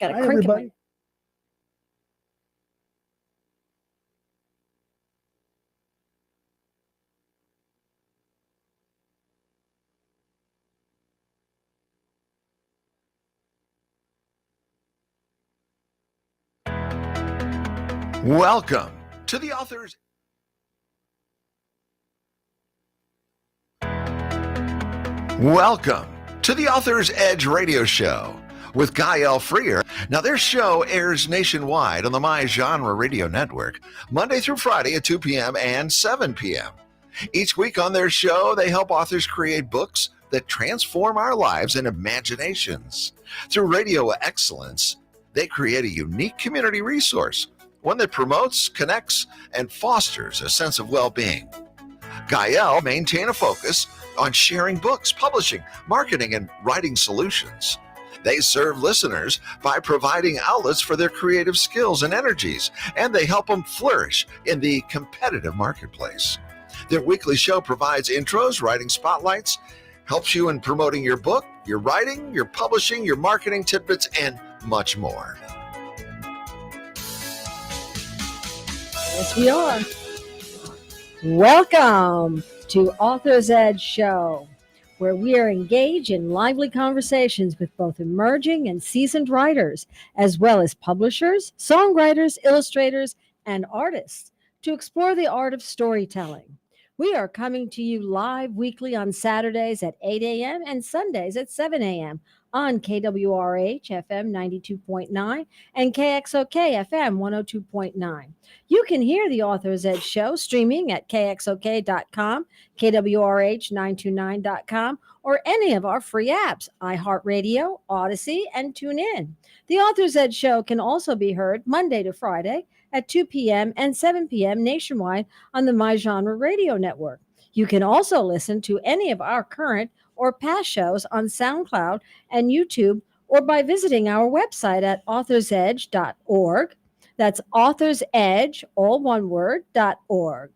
Got a Hi, crinkle. everybody. Welcome to the authors. Welcome to the Author's Edge radio show with Gael Freer. Now, their show airs nationwide on the My Genre Radio Network, Monday through Friday at 2 p.m. and 7 p.m. Each week on their show, they help authors create books that transform our lives and imaginations. Through radio excellence, they create a unique community resource, one that promotes, connects, and fosters a sense of well-being. Gael maintain a focus on sharing books, publishing, marketing, and writing solutions. They serve listeners by providing outlets for their creative skills and energies, and they help them flourish in the competitive marketplace. Their weekly show provides intros, writing spotlights, helps you in promoting your book, your writing, your publishing, your marketing tidbits, and much more. Yes, we are. Welcome to Author's Edge Show, where we are engaged in lively conversations with both emerging and seasoned writers, as well as publishers, songwriters, illustrators, and artists, to explore the art of storytelling. We are coming to you live weekly on Saturdays at 8 a.m. and Sundays at 7 a.m. on KWRH FM 92.9 and KXOK FM 102.9. You can hear the Author's Edge show streaming at kxok.com, kwrh929.com, or any of our free apps, iHeartRadio, Odyssey, and TuneIn. The Author's Edge show can also be heard Monday to Friday at 2 p.m. and 7 p.m. nationwide on the My Genre Radio Network. You can also listen to any of our current or past shows on SoundCloud and YouTube, or by visiting our website at authorsedge.org. That's Author's Edge, all one word, .org.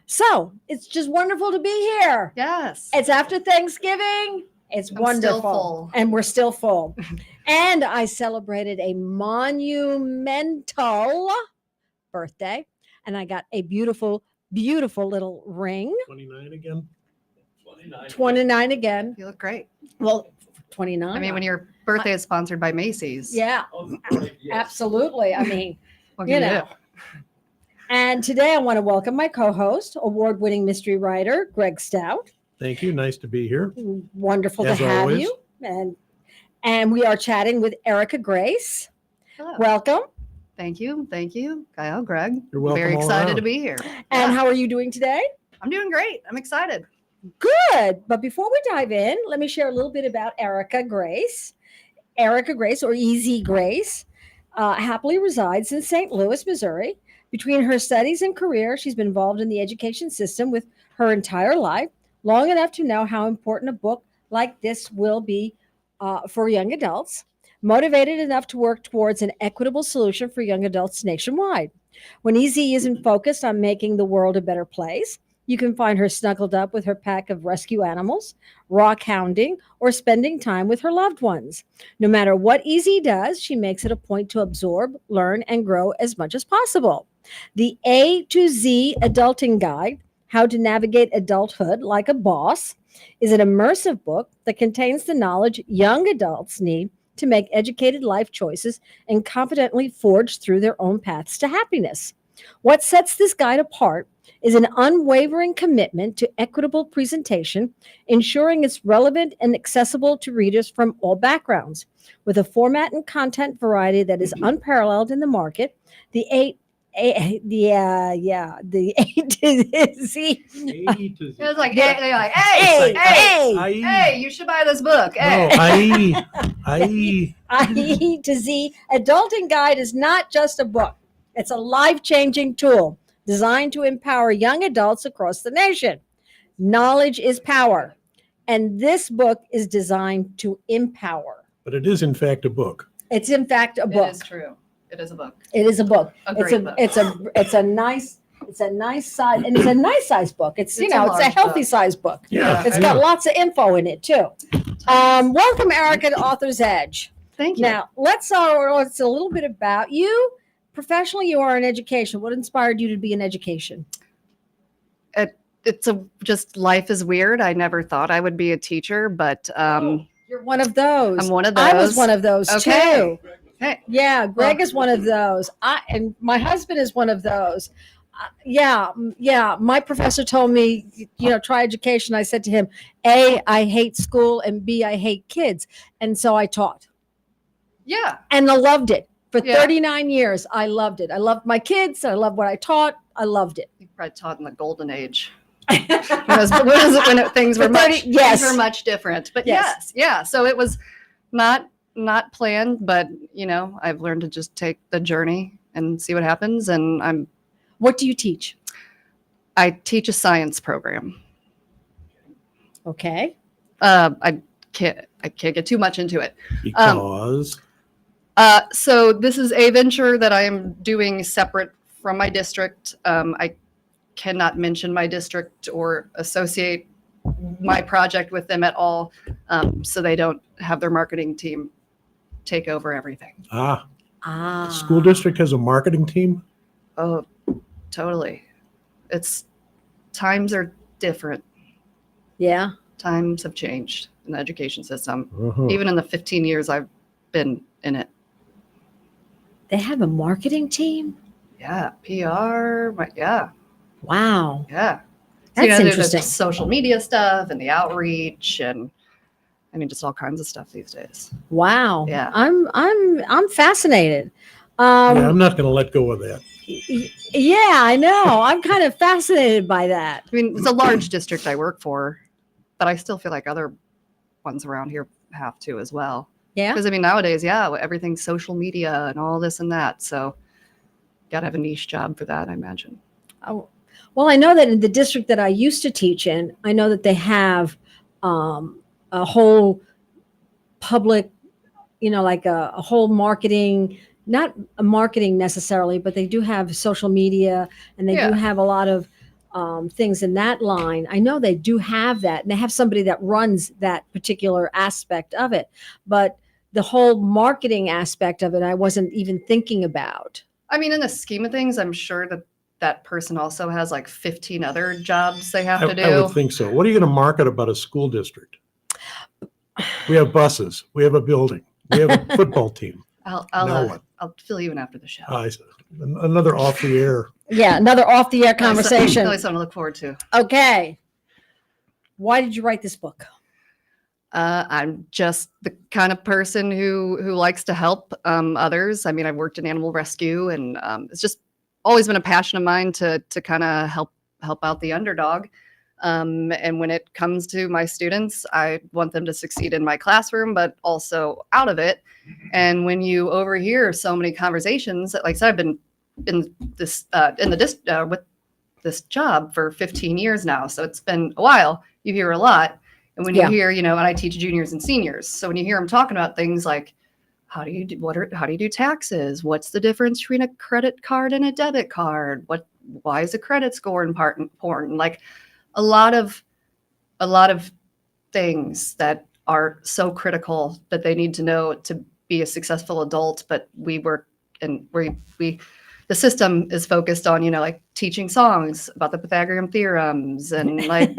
So it's just wonderful to be here. Yes. It's after Thanksgiving. It's wonderful. Still full. And we're still full. And I celebrated a monumental birthday, and I got a beautiful, beautiful little ring. 29 again. 29 again. You look great. Well, 29. I mean, when your birthday is sponsored by Macy's. Yeah, absolutely. I mean, What you can know. And today I want to welcome my co-host, award-winning mystery writer, Greg Stout. Thank you. Nice to be here. Wonderful As to have always. you. And we are chatting with Erica Grace. Hello. Welcome. Thank you. Thank you, Kyle, Greg. You're welcome Very all excited around. to be here. And Yeah. how are you doing today? I'm doing great. I'm excited. Good. But before we dive in, let me share a little bit about Erica Grace. Erica Grace, or Easy Grace, happily resides in St. Louis, Missouri. Between her studies and career, she's been involved in the education system with her entire life, long enough to know how important a book like this will be for young adults, motivated enough to work towards an equitable solution for young adults nationwide. When Easy isn't focused on making the world a better place, you can find her snuggled up with her pack of rescue animals, rock hounding, or spending time with her loved ones. No matter what Easy does, she makes it a point to absorb, learn, and grow as much as possible. The A to Z Adulting Guide, How to Navigate Adulthood Like a Boss, is an immersive book that contains the knowledge young adults need to make educated life choices and confidently forge through their own paths to happiness. What sets this guide apart is an unwavering commitment to equitable presentation, ensuring it's relevant and accessible to readers from all backgrounds. With a format and content variety that is unparalleled in the market, the A to Z. It was like, Yeah. they're like, Hey, hey, hey, hey, you should buy this book. Hey. I to Z Adulting Guide is not just a book. It's a life-changing tool designed to empower young adults across the nation. Knowledge is power, and this book is designed to empower. But it is, in fact, a book. It's in fact a book. It is true. It is a book. It is a book. A It's great a book. it's a nice size, and it's a nice size book. It's It's a it's a large healthy book. size book. Yeah. It's got lots of info in it too. Welcome, Erica, to Author's Edge. Thank you. Now, let's a little bit about you. Professionally, you are in education. What inspired you to be in education? It's just life is weird. I never thought I would be a teacher, but You're one of those. I'm one of those. I was one of those Okay. too. Okay. Yeah, Greg Well- is one of those. And my husband is one of those. Yeah. My professor told me, try education. I said to him, A, I hate school, and B, I hate kids. And so I taught. Yeah. And I loved it. For Yeah. 39 years, I loved it. I loved my kids. I loved what I taught. I loved it. You probably taught in the golden age. When things were For 30 yes. things were much different. But Yes. yes, yeah. So it was not planned, but I've learned to just take the journey and see what happens. And What do you teach? I teach a science program. Okay. I can't get too much into it. Because So this is a venture that I am doing separate from my district. I cannot mention my district or associate my project with them at all, so they don't have their marketing team take over everything. school district has a marketing team. Oh, totally. Times are different. Yeah. Times have changed in the education system, Uh-huh. even in the 15 years I've been in it. They have a marketing team? Yeah, PR, yeah. Wow. Yeah. That's there's interesting. the social media stuff and the outreach and just all kinds of stuff these days. Wow. Yeah. I'm fascinated. Yeah, I'm not going to let go of that. Yeah, I know. I'm kind of fascinated by that. I mean, it's a large district I work for, but I still feel like other ones around here have to as well. Yeah. Because nowadays, everything's social media and all this and that. So gotta have a niche job for that, I imagine. Oh, well, I know that in the district that I used to teach in, I know that they have a whole public, like a whole marketing, not a marketing necessarily, but they do have social media and they do Yeah. have a lot of things in that line. I know they do have that, and they have somebody that runs that particular aspect of it. But the whole marketing aspect of it, I wasn't even thinking about. I mean, in the scheme of things, I'm sure that person also has like 15 other jobs they have to do. I would think so. What are you going to market about a school district? We have buses. We have a building. We have a football team. Now what? I'll fill you in after the show. Another off the air. Yeah, another off the air conversation. Really something to look forward to. Okay. Why did you write this book? I'm just the kind of person who likes to help others. I mean, I've worked in animal rescue, and it's just always been a passion of mine to kind of help out the underdog. And when it comes to my students, I want them to succeed in my classroom, but also out of it. And when you overhear so many conversations, like I said, I've been in this with this job for 15 years now, so it's been a while. You hear a lot. And when you hear, and I teach juniors and seniors. So when you hear them talking about things like, how do you do taxes? What's the difference between a credit card and a debit card? Why is a credit score important? Like a lot of things that are so critical that they need to know to be a successful adult. But we work and the system is focused on, like teaching songs about the Pythagorean theorems and like,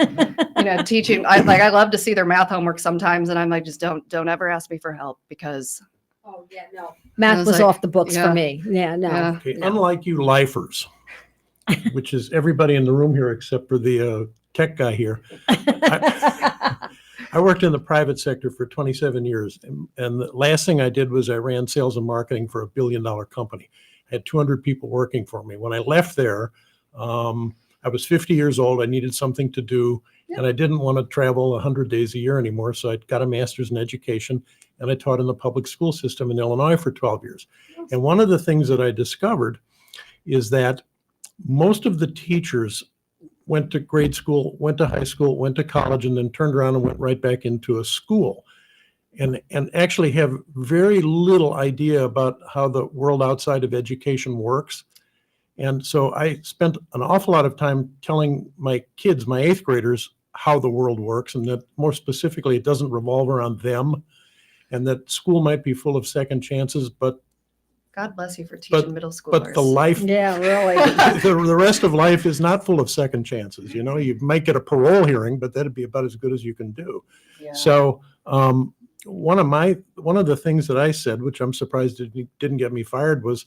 teaching. I love to see their math homework sometimes. And I'm like, just don't ever ask me for help because. Oh, yeah, no. Math was like, off the books for me. Yeah, no. Yeah. Okay, unlike you lifers, which is everybody in the room here except for the tech guy here. I worked in the private sector for 27 years. And the last thing I did was I ran sales and marketing for $1 billion company. I had 200 people working for me. When I left there, I was 50 years old. I needed something to do, and I didn't want to travel 100 days a year anymore. So I got a master's in education, and I taught in the public school system in Illinois for 12 years. And one of the things that I discovered is that most of the teachers went to grade school, went to high school, went to college, and then turned around and went right back into a school. And actually have very little idea about how the world outside of education works. And so I spent an awful lot of time telling my kids, my 8th graders, how the world works, and that more specifically, it doesn't revolve around them. and that school might be full of second chances, but God bless you for teaching middle schoolers. but the life, Yeah, really. the rest of life is not full of second chances. You know, you might get a parole hearing, but that'd be about as good as you can do. Yeah. So one of the things that I said, which I'm surprised didn't get me fired, was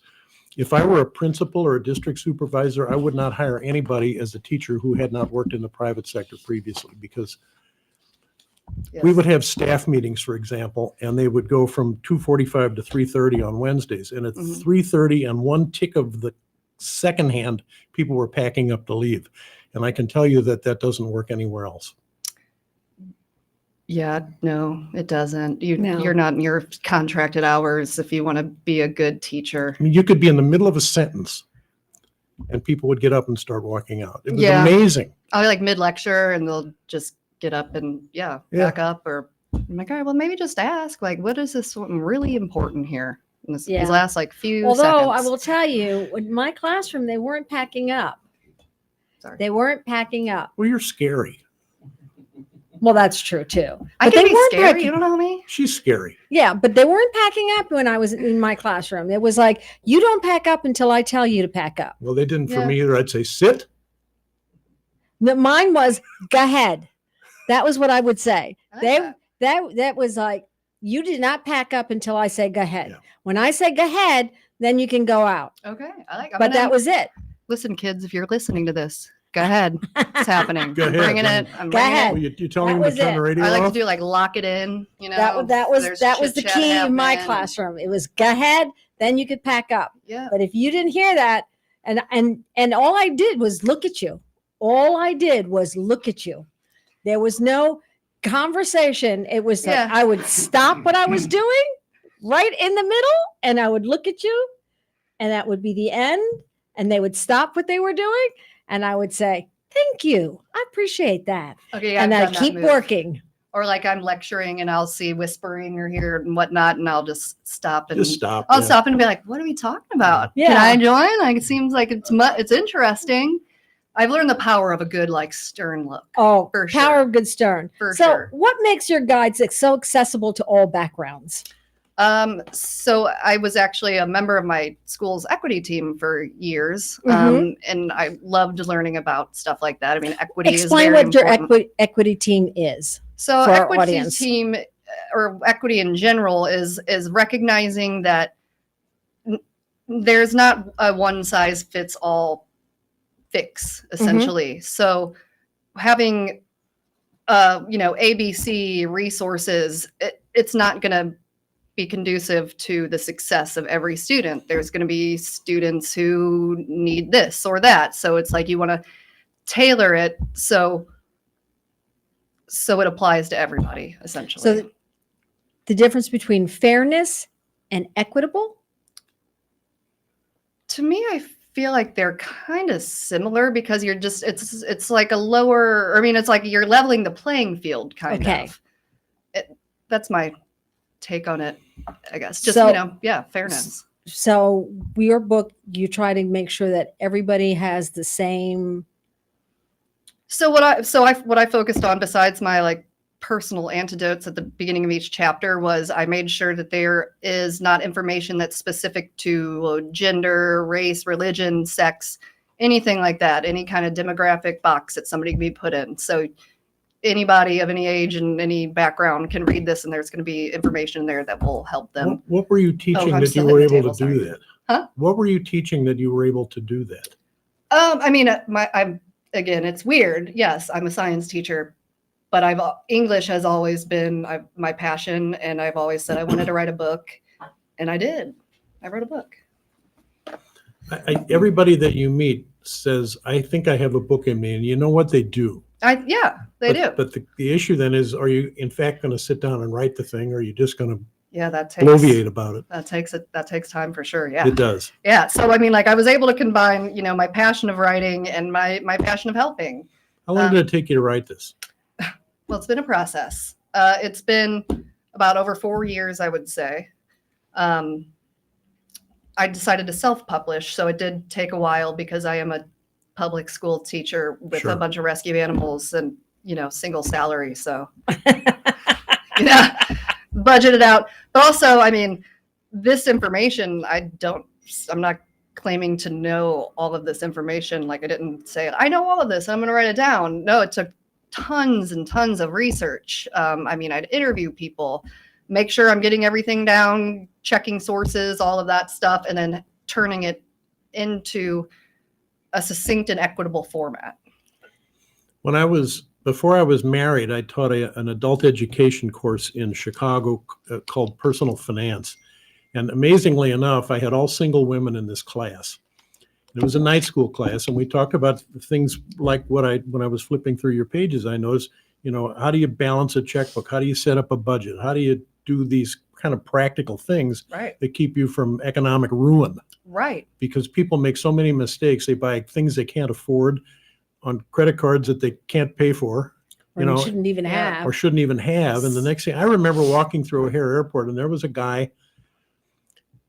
if I were a principal or a district supervisor, I would not hire anybody as a teacher who had not worked in the private sector previously, because we Yes. would have staff meetings, for example, and they would go from 2:45 to 3:30 on Wednesdays. And at Mhm. 3:30 and one tick of the second hand, people were packing up to leave. And I can tell you that that doesn't work anywhere else. Yeah, no, it doesn't. No. You're not in your contracted hours if you want to be a good teacher. I mean, you could be in the middle of a sentence and people would get up and start walking out. It was Yeah. amazing. I'll be like mid-lecture and they'll just get up and Yeah. back up, or I'm like, all right, well, maybe just ask, like, what is this something really important here? And this Yeah. these last like few Although I seconds. will tell you, in my classroom, they weren't packing up. Sorry. They weren't packing up. Well, you're scary. Well, that's true too. I But can they be weren't scary. packing- You don't know me. She's scary. Yeah, but they weren't packing up when I was in my classroom. It was like, you don't pack up until I tell you to pack up. Well, they didn't for Yeah. me either. I'd say, sit. Mine was, go ahead. That was what I would say. I like They that. that was like, you did not pack up until I say go ahead. Yeah. When I say go ahead, then you can go out. Okay, But that was it. listen, kids. If you're listening to this, go ahead. It's happening. Go I'm ahead, bringing man. it. I'm Go bringing ahead. Well, you telling That them was to turn it. the radio it. I like off? to do like lock it in. You know, That was there's the chit-chat key in my happening. classroom. It was go ahead, then you could pack up. Yeah. But if you didn't hear that, and all I did was look at you. All I did was look at you. There was no conversation. It was like Yeah. I would stop what I was doing right in the middle, and I would look at you, and that would be the end. And they would stop what they were doing, and I would say, "Thank you, I appreciate that," Okay. Yeah, and I've I'd done that keep move. working. Or like I'm lecturing and I'll see whispering or hear and whatnot, and I'll just stop and Just stop. I'll yeah. stop and be like, "What are we talking about? Can Yeah. I join?" Like it seems like it's interesting. I've learned the power of a good like stern look. Oh, For power sure. of good stern. For so, sure. what makes your guides so accessible to all backgrounds? So I was actually a member of my school's equity team for years, Mhm. and I loved learning about stuff like that. I mean, equity Explain is very what your important. equity team is. So for our equity audience. team or equity in general is recognizing that there's not a one size fits all fix essentially. So having ABC resources, it's not going to be conducive to the success of every student. There's going to be students who need this or that. So it's like you want to tailor it so it applies to everybody essentially. So, the difference between fairness and equitable. To me, I feel like they're kind of similar because you're just it's like a lower. I mean, it's like you're leveling the playing field, kind Okay. of. That's my take on it, I guess. Just So- fairness. So, your book, you try to make sure that everybody has the same. So what I focused on besides my like personal antidotes at the beginning of each chapter was I made sure that there is not information that's specific to gender, race, religion, sex, anything like that, any kind of demographic box that somebody can be put in. So anybody of any age and any background can read this, and there's going to be information in there that will help them. What were you teaching I'm that still you were hitting the able to table, do sorry. that? Huh? What were you teaching that you were able to do that? I mean, again, it's weird. Yes, I'm a science teacher, but English has always been my passion, and I've always said I wanted to write a book, and I did. I wrote a book. Everybody that you meet says, I think I have a book in me. And you know what? They do. They But- do. But the issue then is, are you in fact going to sit down and write the thing? Or are you just going to Yeah, that takes bloviate about it? that takes time for sure. Yeah. It does. Yeah. So I mean, like I was able to combine, my passion of writing and my passion of helping. How long did it take you to write this? Well, it's been a process. It's been about over 4 years, I would say. I decided to self-publish, so it did take a while because I am a public school teacher with Sure. a bunch of rescue animals and single salary. So, yeah, budget it out. But also, I mean, this information, I'm not claiming to know all of this information. Like I didn't say, I know all of this, I'm going to write it down. No, it took tons and tons of research. I mean, I'd interview people, make sure I'm getting everything down, checking sources, all of that stuff, and then turning it into a succinct and equitable format. Before I was married, I taught an adult education course in Chicago called Personal Finance. And amazingly enough, I had all single women in this class. It was a night school class, and we talked about things like when I was flipping through your pages, I noticed, how do you balance a checkbook? How do you set up a budget? How do you do these kind of practical things that keep you from economic ruin? Right. Because people make so many mistakes. They buy things they can't afford on credit cards that they can't pay for, Or shouldn't even have. or shouldn't even have. And the next thing I remember walking through O'Hare Airport, and there was a guy,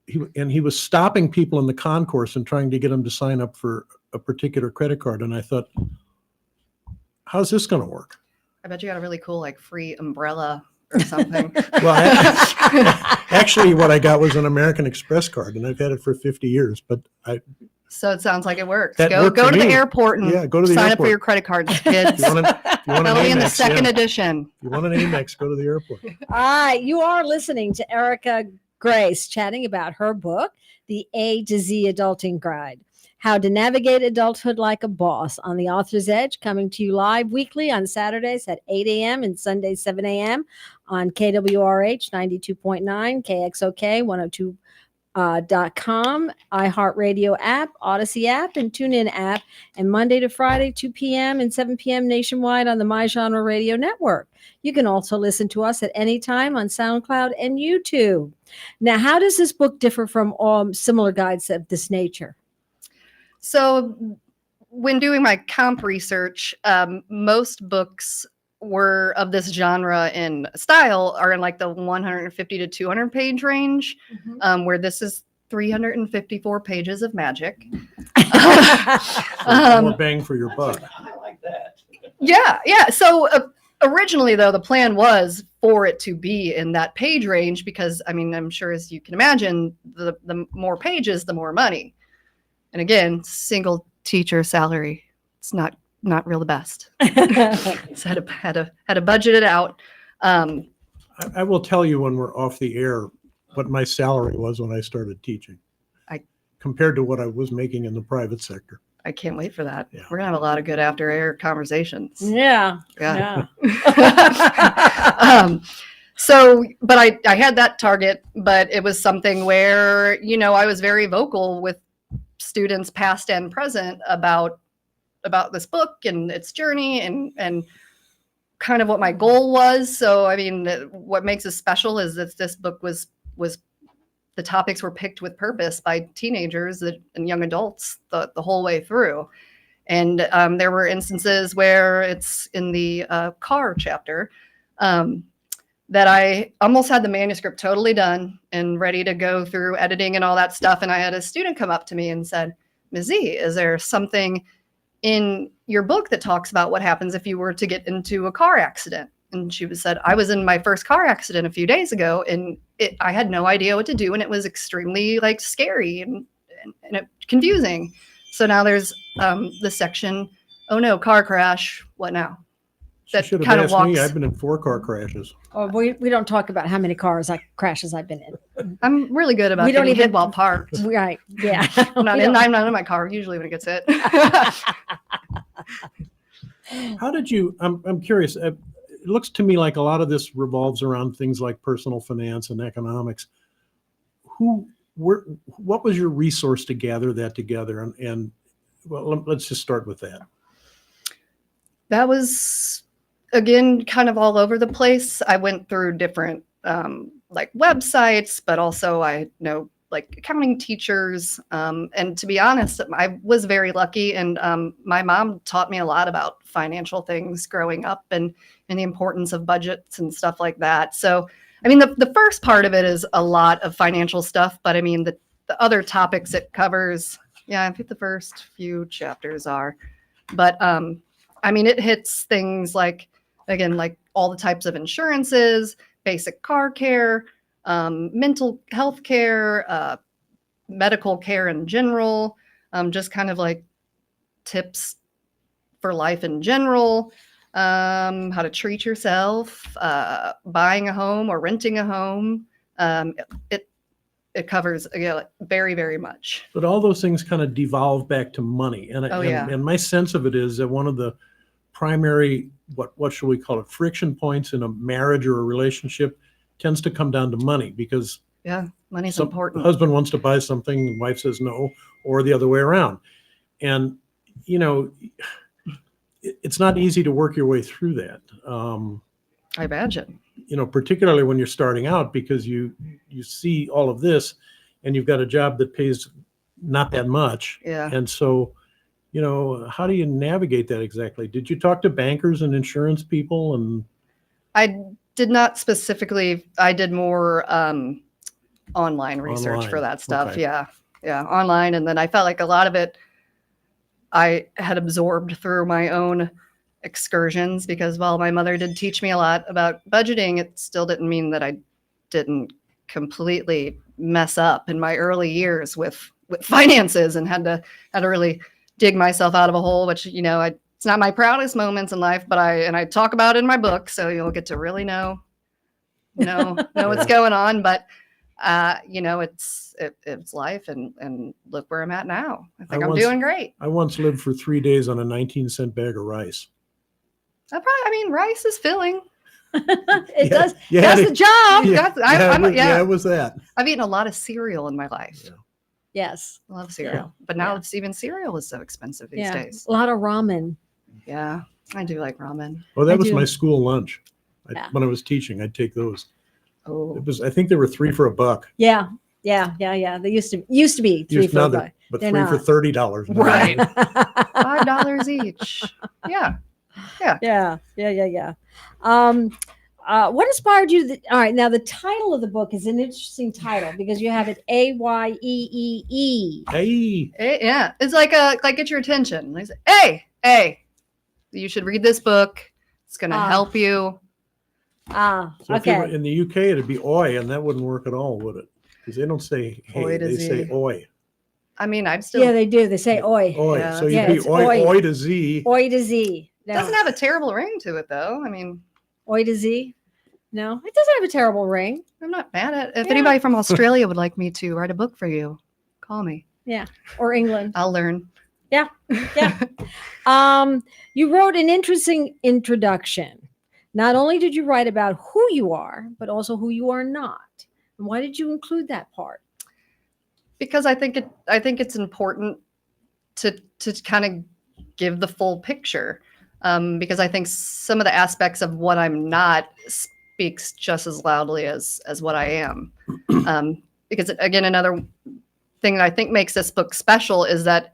he was stopping people in the concourse and trying to get them to sign up for a particular credit card. And I thought, how's this going to work? I bet you got a really cool, like, free umbrella or something. Well, actually, what I got was an American Express card, and I've had it for 50 years. But So it sounds like it works. That Go worked to for the me. airport and Yeah, go to the sign up airport. for your credit cards, kids. If you want an That'll be in the Amex, second yeah. edition. If you want an Amex, go to the airport. You are listening to Erica Grace chatting about her book, The A to Z Adulting Guide, How to Navigate Adulthood Like a Boss, on the Author's Edge, coming to you live weekly on Saturdays at 8 a.m. and Sundays 7 a.m. on KWRH 92.9, KXOK 102.com, iHeartRadio app, Odyssey app, and TuneIn app, and Monday to Friday, 2 p.m. and 7 p.m. nationwide on the My Genre Radio Network. You can also listen to us at any time on SoundCloud and YouTube. Now, how does this book differ from all similar guides of this nature? So when doing my comp research, most books were of this genre in style are in like the 150 to 200 page range, where this is 354 pages of magic. More bang for your buck. I like that. Yeah. So originally, though, the plan was for it to be in that page range because, I mean, I'm sure as you can imagine, the more pages, the more money. And again, single teacher salary, it's not real the best. So had to budget it out. I will tell you when we're off the air what my salary was when I started teaching, compared to what I was making in the private sector. I can't wait for that. Yeah. We're gonna have a lot of good after air conversations. Yeah. So, but I had that target, but it was something where, I was very vocal with students past and present about this book and its journey and kind of what my goal was. So, I mean, what makes it special is that this book was the topics were picked with purpose by teenagers and young adults the whole way through. And there were instances where it's in the car chapter that I almost had the manuscript totally done and ready to go through editing and all that stuff. And I had a student come up to me and said, Ms. Z, is there something in your book that talks about what happens if you were to get into a car accident? And she said, I was in my first car accident a few days ago and I had no idea what to do. And it was extremely scary and confusing. So now there's the section, oh no, car crash, what now? She should have asked me. I've been in 4 car crashes. Oh, we don't talk about how many crashes I've been in. I'm really good about getting hit while parked. Right. Yeah. I'm not in my car usually when it gets hit. How did you, I'm curious, it looks to me like a lot of this revolves around things like personal finance and economics. What was your resource to gather that together? And well, let's just start with that. That was, again, kind of all over the place. I went through different websites, but also I know accounting teachers. And to be honest, I was very lucky. And my mom taught me a lot about financial things growing up and the importance of budgets and stuff like that. So, I mean, the first part of it is a lot of financial stuff, but I mean, the other topics it covers, I think the first few chapters are, but I mean, it hits things like all the types of insurances, basic car care, mental health care, medical care in general, just kind of like tips for life in general, how to treat yourself, buying a home or renting a home. It covers, very, very much. But all those things kind of devolve back to money. And, Oh, and, yeah. and my sense of it is that one of the primary, what should we call it, friction points in a marriage or a relationship tends to come down to money, because Yeah, money's the important. husband wants to buy something, the wife says no, or the other way around. And, it's not easy to work your way through that. I imagine. Particularly when you're starting out, because you see all of this and you've got a job that pays not that much. Yeah. And so, how do you navigate that exactly? Did you talk to bankers and insurance people? And I did not specifically. I did more online research for Online, that stuff. okay. Yeah, online, and then I felt like a lot of it I had absorbed through my own excursions, because while my mother did teach me a lot about budgeting, it still didn't mean that I didn't completely mess up in my early years with finances, and had to really dig myself out of a hole, which it's not my proudest moments in life, but I talk about it in my book, so you'll get to really know what's going on. But it's life, and look where I'm at now. I think I'm doing great. I once lived for 3 days on a 19-cent bag of rice. Rice is filling. It does. Yeah, Does the job. it was that. I've eaten a lot of cereal in my life. Yeah. Yes. I love cereal, but now even cereal is so expensive these days. A lot of ramen. Yeah, I do like ramen. Oh, that I was do. my school lunch. Yeah. When I was teaching, I'd take those. Oh, I think they were 3 for $1. Yeah. They used to be 3 Now for they're- but They're 3 for not. $30. now. Right. $5. $5 each. Yeah. Yeah. What inspired you? All right. Now the title of the book is an interesting title, because you have it AYEEE. Hey, Yeah, it's like get your attention. Like, hey, you should read this book. It's gonna help you. so if you were Okay. in the UK, it'd be oi, and that wouldn't work at all, would it? Because they don't say hey, Oi to they say Z. oi. I mean, I'm still Yeah, they do. They say oi. Oi. Yeah. So you'd Yeah, be it's oi, oi. oi to Z. Oi to Z. No. doesn't have a terrible ring to it though. I mean, Oi to Z. No, it doesn't have a terrible ring. I'm not mad at it. If Yeah. anybody from Australia would like me to write a book for you, call me. Or England. I'll learn. Yeah. You wrote an interesting introduction. Not only did you write about who you are, but also who you are not. And why did you include that part? Because I think it's important to kind of give the full picture, because I think some of the aspects of what I'm not speaks just as loudly as what I am. Because again, another thing that I think makes this book special is that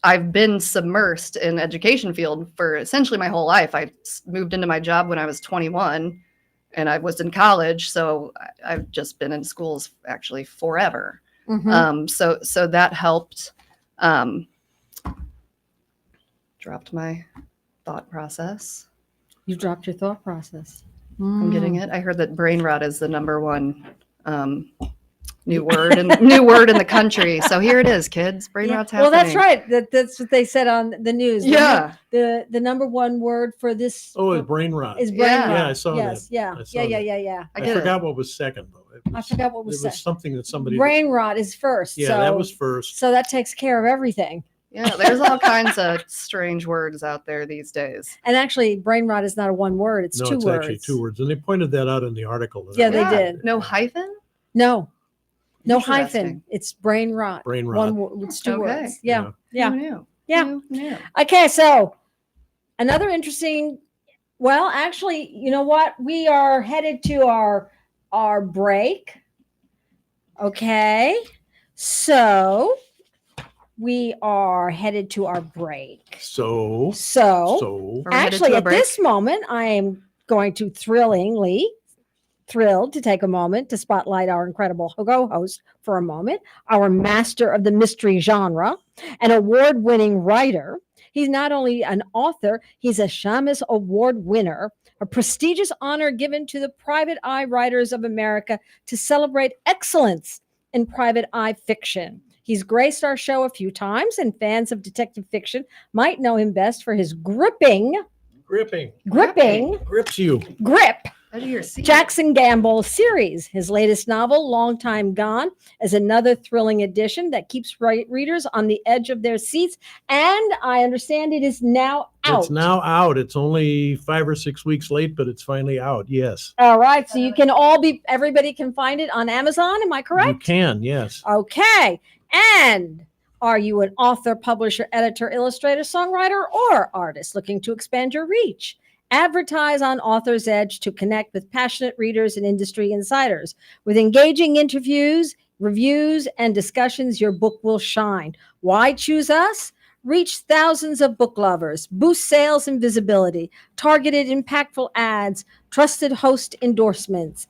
I've been submersed in education field for essentially my whole life. I moved into my job when I was 21, and I was in college, so I've just been in schools actually forever. Mhm. So that helped. Dropped my thought process. You dropped your thought process. I'm getting Mm. it. I heard that brain rot is the #1 new word in the country. So here it is, kids. Brain Yeah. rot's Well, happening. that's right. That's what they said on the news. Yeah. The number one word for this Oh, it's brain rot. is brain Yeah. rot. Yeah, I saw yes. that. Yeah. I saw Yeah. that. Yeah. I I get it. forgot what was second, though. I forgot what It was was said. something that somebody. Brain rot is first. Yeah, so, that was first. So that takes care of everything. Yeah, there's all kinds of strange words out there these days. And actually, brain rot is not a one word; it's No, two it's words. actually 2 words, and they pointed that out in the article. that I Yeah, they read. did. No hyphen? No hyphen. Interesting. It's brain rot. Brain One rot. word. It's two Okay. words. Yeah. Yeah. Who knew? Yeah. Who knew? Okay, so another interesting. Well, actually, you know what? We are headed to our break. Okay, so we are headed to our break. So, So Are we headed actually, to a at break? this moment, I am going to thrilled to take a moment to spotlight our incredible co-host for a moment, our master of the mystery genre, an award-winning writer. He's not only an author, he's a Shamus Award winner, a prestigious honor given to the Private Eye Writers of America to celebrate excellence in private eye fiction. He's graced our show a few times, and fans of detective fiction might know him best for his gripping Grips you. grip Out of your seat. Jackson Gamble series. His latest novel, Long Time Gone, is another thrilling addition that keeps readers on the edge of their seats. And I understand it is now out. It's now out. It's only 5 or 6 weeks late, but it's finally out. Yes. All right. So you can everybody can find it on Amazon. Am I correct? You can, yes. Okay. And are you an author, publisher, editor, illustrator, songwriter, or artist looking to expand your reach? Advertise on Author's Edge to connect with passionate readers and industry insiders. With engaging interviews, reviews, and discussions, your book will shine. Why choose us? Reach thousands of book lovers, boost sales and visibility, targeted impactful ads, trusted host endorsements.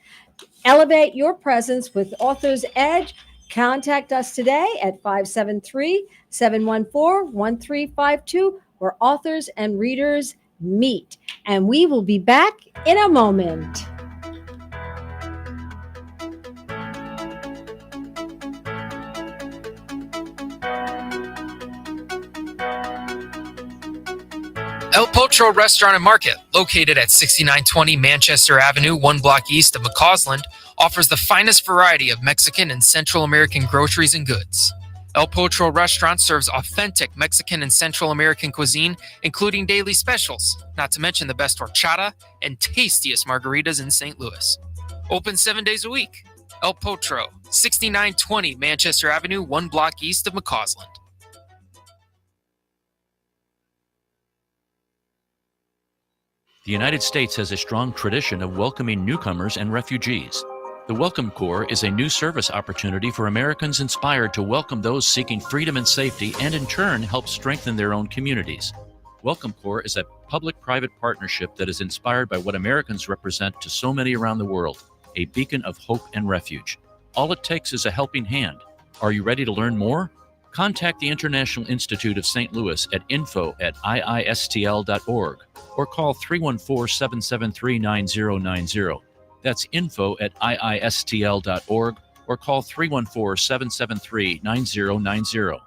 Elevate your presence with Author's Edge. Contact us today at 573-714-1352, where authors and readers meet. And we will be back in a moment. El Potro Restaurant and Market, located at 6920 Manchester Avenue, 1 block east of McCausland, offers the finest variety of Mexican and Central American groceries and goods. El Potro Restaurant serves authentic Mexican and Central American cuisine, including daily specials, not to mention the best horchata and tastiest margaritas in St. Louis. Open 7 days a week. El Potro, 6920 Manchester Avenue, 1 block east of McCausland. The United States has a strong tradition of welcoming newcomers and refugees. The Welcome Corps is a new service opportunity for Americans inspired to welcome those seeking freedom and safety and in turn help strengthen their own communities. Welcome Corps is a public-private partnership that is inspired by what Americans represent to so many around the world, a beacon of hope and refuge. All it takes is a helping hand. Are you ready to learn more? Contact the International Institute of St. Louis at info@iistl.org or call 314-773-9090. That's info@iistl.org or call 314-773-9090.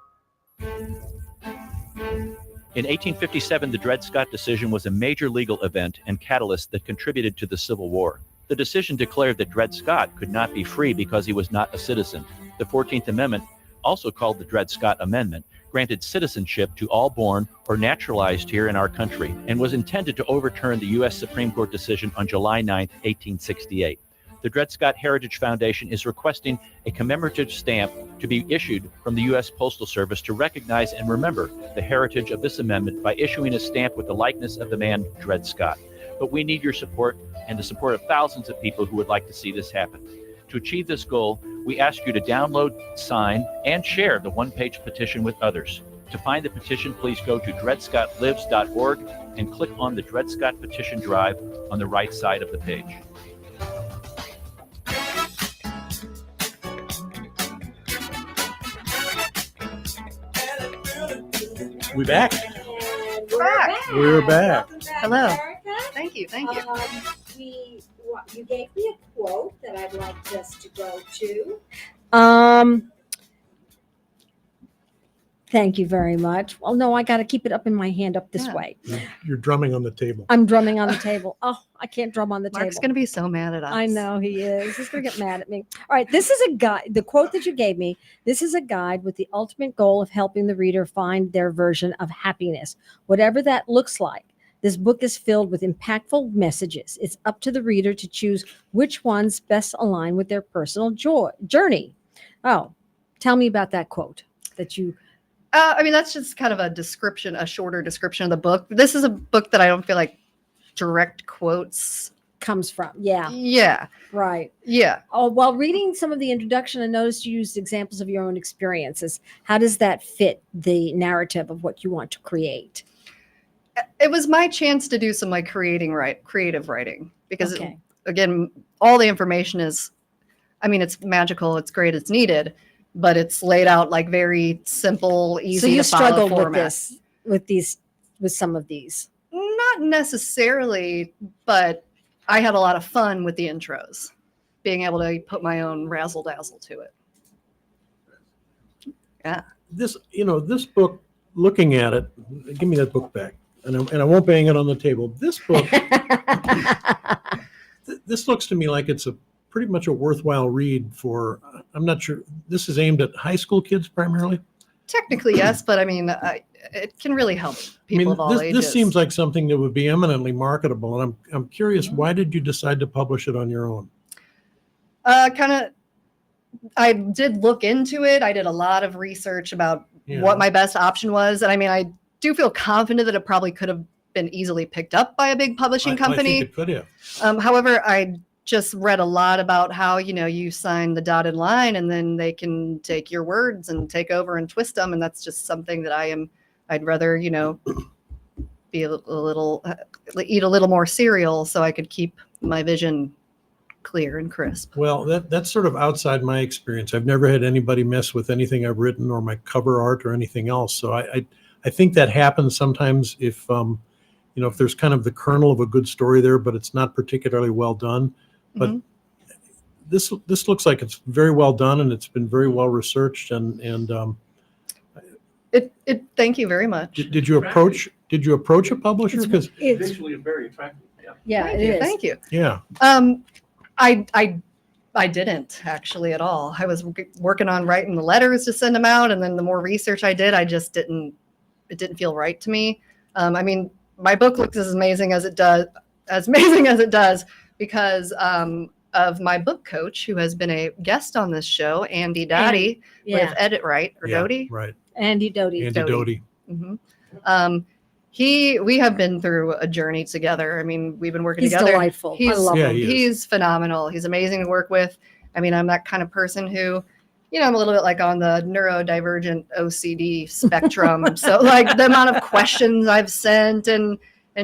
In 1857, the Dred Scott decision was a major legal event and catalyst that contributed to the Civil War. The decision declared that Dred Scott could not be free because he was not a citizen. The 14th Amendment, also called the Dred Scott Amendment, granted citizenship to all born or naturalized here in our country and was intended to overturn the U.S. Supreme Court decision on July 9, 1868. The Dred Scott Heritage Foundation is requesting a commemorative stamp to be issued from the U.S. Postal Service to recognize and remember the heritage of this amendment by issuing a stamp with the likeness of the man Dred Scott. But we need your support and the support of thousands of people who would like to see this happen. To achieve this goal, we ask you to download, sign, and share the one-page petition with others. To find the petition, please go to dredscottlives.org and click on the Dred Scott Petition Drive on the right side of the page. We back? Back. We're back. Hello. Erica. Thank you. Thank you. You gave me a quote that I'd like us to go to. Thank you very much. Well, no, I got to keep it up in my hand up this Yeah. way. You're drumming on the table. I'm drumming on the table. Oh, I can't drum on the Mark's table. going to be so mad at us. I know he is. He's going to get mad at me. All right. This is a guide. The quote that you gave me, this is a guide with the ultimate goal of helping the reader find their version of happiness, whatever that looks like. This book is filled with impactful messages. It's up to the reader to choose which ones best align with their personal journey. Oh, tell me about that quote that you. I mean, that's just kind of a description, a shorter description of the book. This is a book that I don't feel like direct quotes. Comes from. Yeah, Yeah. right. Yeah. Oh, while reading some of the introduction, I noticed you used examples of your own experiences. How does that fit the narrative of what you want to create? It was my chance to do some like creative writing because Okay. again, all the information is, I mean, it's magical, it's great, it's needed, but it's laid out like very simple, easy So you to follow struggled with format. this, with these with some of these? Not necessarily, but I had a lot of fun with the intros, being able to put my own razzle dazzle to it. Yeah. This, this book, looking at it, give me that book back, and I won't bang it on the table. This book, this looks to me like it's pretty much a worthwhile read for, I'm not sure, this is aimed at high school kids primarily? Technically, yes, but I mean, it can really help people of all ages. This seems like something that would be eminently marketable, and I'm curious, why did you decide to publish it on your own? I did look into it. I did a lot of research about what my best option was. And I mean, I do feel confident that it probably could have been easily picked up by a big publishing company. I think it could have. However, I just read a lot about how, you sign the dotted line and then they can take your words and take over and twist them. And that's just something that I'd rather, be a little, eat a little more cereal so I could keep my vision clear and crisp. Well, that's sort of outside my experience. I've never had anybody mess with anything I've written or my cover art or anything else. So I think that happens sometimes if if there's kind of the kernel of a good story there, but it's not particularly well done. But this looks like it's very well done, and it's been very well researched. And thank you very much. Did you approach a publisher? Because It's Visually very attractive. Yeah. yeah, Thank it you. is. Thank you. yeah, I didn't actually at all. I was working on writing the letters to send them out, and then the more research I did, it didn't feel right to me. I mean, my book looks as amazing as it does, because of my book coach, who has been a guest on this show, Andy Doty, Yeah, with Edit Right or yeah, Doty. right. Andy Doty. Andy Doty. Mm-hmm. We have been through a journey together. I mean, we've been working He's together. delightful. I He's, love Yeah, him. he is. he's phenomenal. He's amazing to work with. I mean, I'm that kind of person who, I'm a little bit like on the neurodivergent OCD spectrum. So like the amount of questions I've sent and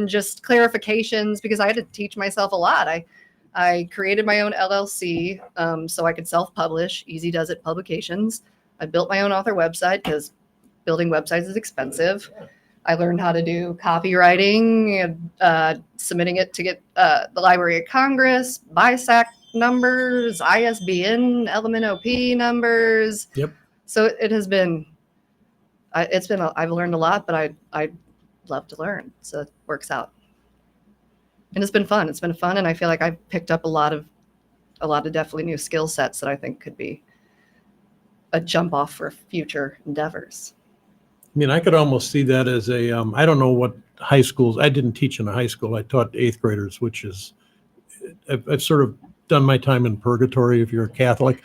just clarifications, because I had to teach myself a lot. I created my own LLC so I could self-publish. Easy Does It Publications. I built my own author website because building websites is expensive. I learned how to do copywriting, submitting it to get the Library of Congress, BISAC numbers, ISBN, LMNOP numbers. Yep. So it has been, I've learned a lot, but I love to learn. So it works out. And it's been fun. It's been fun. And I feel like I've picked up a lot of definitely new skill sets that I think could be a jump off for future endeavors. I mean, I could almost see that as I don't know what high schools, I didn't teach in a high school. I taught 8th graders, which is, I've sort of done my time in purgatory if you're a Catholic.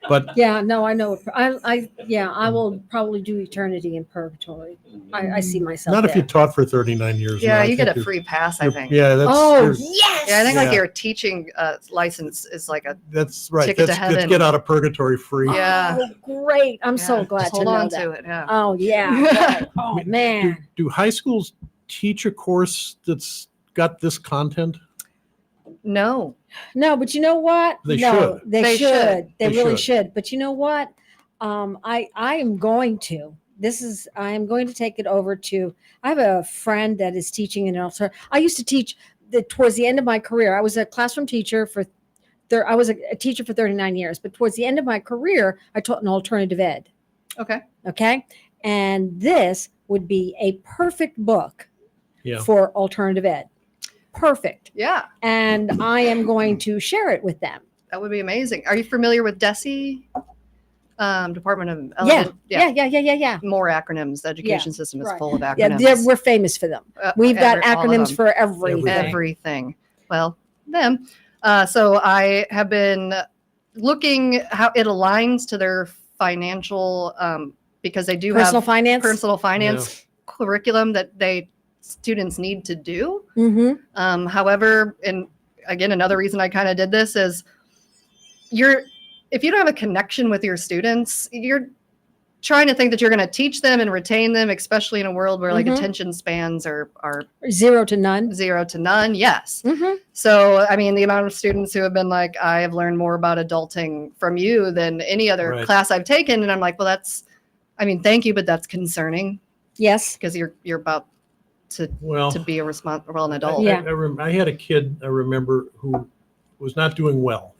But Yeah, no, I know. I will probably do eternity in purgatory. I see myself not if you there. taught for 39 years. Yeah, I you get think a free pass, I you're- think. Yeah, that's, Oh, you're- yes. Yeah, I think like Yeah. your teaching license is like a that's right. Ticket to That's heaven. get out of purgatory free. Yeah. Oh, great. I'm so yeah, glad just to hold know on that. to it. Yeah. Oh, yeah. Right. Oh, Do, man. do high schools teach a course that's got this content? No. No, but you know what? They no, should. They They should. should. They They really should. should. But you know what? I am going to. I am going to take it over to. I have a friend that is teaching in an alternative. I used to teach towards the end of my career. I was a classroom teacher for. I was a teacher for 39 years, but towards the end of my career, I taught an alternative ed. Okay. Okay, and this would be a perfect book Yeah. for alternative ed. Perfect. Yeah, And I am going to share it with them. that would be amazing. Are you familiar with DESE? Department of Yeah. Yeah. More acronyms. The education system is right. full of Yeah, acronyms. we're famous for them. Uh, We've got all of acronyms them. for everything. Everything. Well, them. So I have been looking how it aligns to their financial, because they do Personal have finance. personal finance curriculum that students need to do. Mm-hmm. However, and again, another reason I kind of did this is if you don't have a connection with your students, you're trying to think that you're going to teach them and retain them, especially in a world where like Mhm. attention spans are 0 to none. 0 to none. Yes. Mm-hmm. So, I mean, the amount of students who have been like, I have learned more about adulting from you than any other Right. class I've taken. And I'm like, well, thank you, but that's concerning. Yes. because you're about to Well, be a an adult. Yeah. I had a kid, I remember, who was not doing well.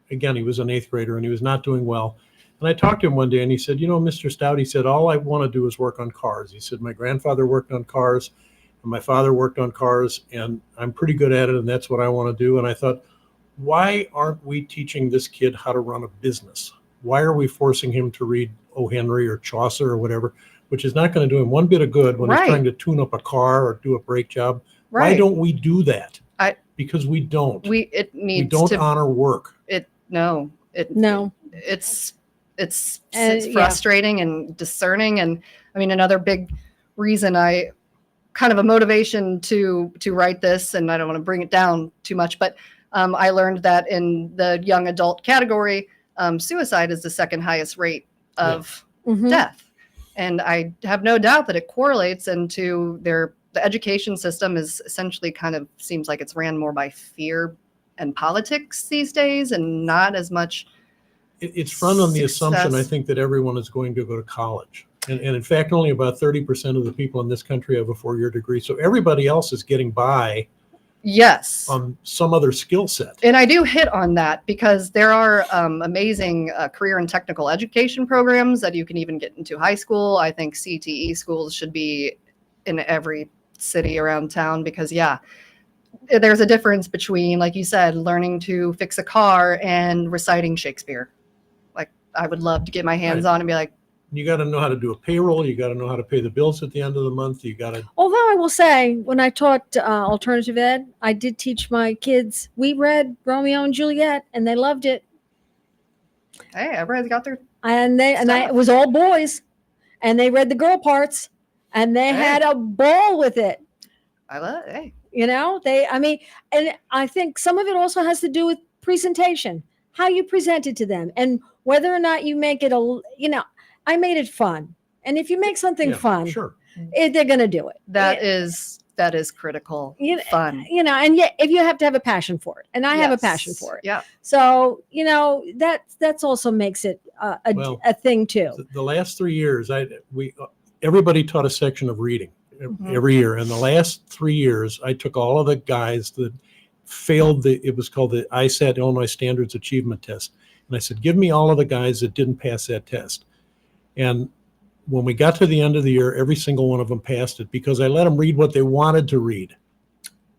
Again, he was an eighth grader and he was not doing well. And I talked to him one day and he said, Mr. Stout, he said, all I want to do is work on cars. He said, my grandfather worked on cars and my father worked on cars and I'm pretty good at it and that's what I want to do. And I thought, why aren't we teaching this kid how to run a business? Why are we forcing him to read O. Henry or Chaucer or whatever, which is not going to do him one bit of good when Right. he's trying to tune up a car or do a brake job? Why don't we do that? Because we don't. It We needs don't to honor work. No. it's Yeah. frustrating and discerning. And I mean, another big reason I kind of a motivation to write this, and I don't want to bring it down too much, but I learned that in the young adult category, suicide is the second highest rate of Mhm. death. And I have no doubt that it correlates into the education system is essentially kind of seems like it's ran more by fear and politics these days and not as much. It's run on the assumption, I Success. think, that everyone is going to go to college. And in fact, only about 30% of the people in this country have a 4-year degree. So everybody else is getting by Yes. on some other skill set. And I do hit on that because there are amazing career and technical education programs that you can even get into high school. I think CTE schools should be in every city around town because, yeah, there's a difference between, like you said, learning to fix a car and reciting Shakespeare. Like, I would love to get my hands on and be like, You got to know how to do a payroll. You got to know how to pay the bills at the end of the month. You got to. Although I will say, when I taught alternative ed, I did teach my kids. We read Romeo and Juliet, and they loved it. hey, everybody's got their It was all boys, and they read the girl parts, and they Hey. had a ball with it. hey. And I think some of it also has to do with presentation, how you present it to them, and whether or not you make it I made it fun. And if you make something Yeah, fun, Sure. they're going to do it. That is critical. Fun. And yet if you have to have a passion for it, and I have a passion Yes. for it. Yeah. So, that's also makes it Well, a thing too. The last 3 years, everybody taught a section of reading Mhm. every year. And the last 3 years, I took all of the guys that failed it was called the ISAT, Illinois Standards Achievement Test. And I said, give me all of the guys that didn't pass that test. And when we got to the end of the year, every single one of them passed it because I let them read what they wanted to read.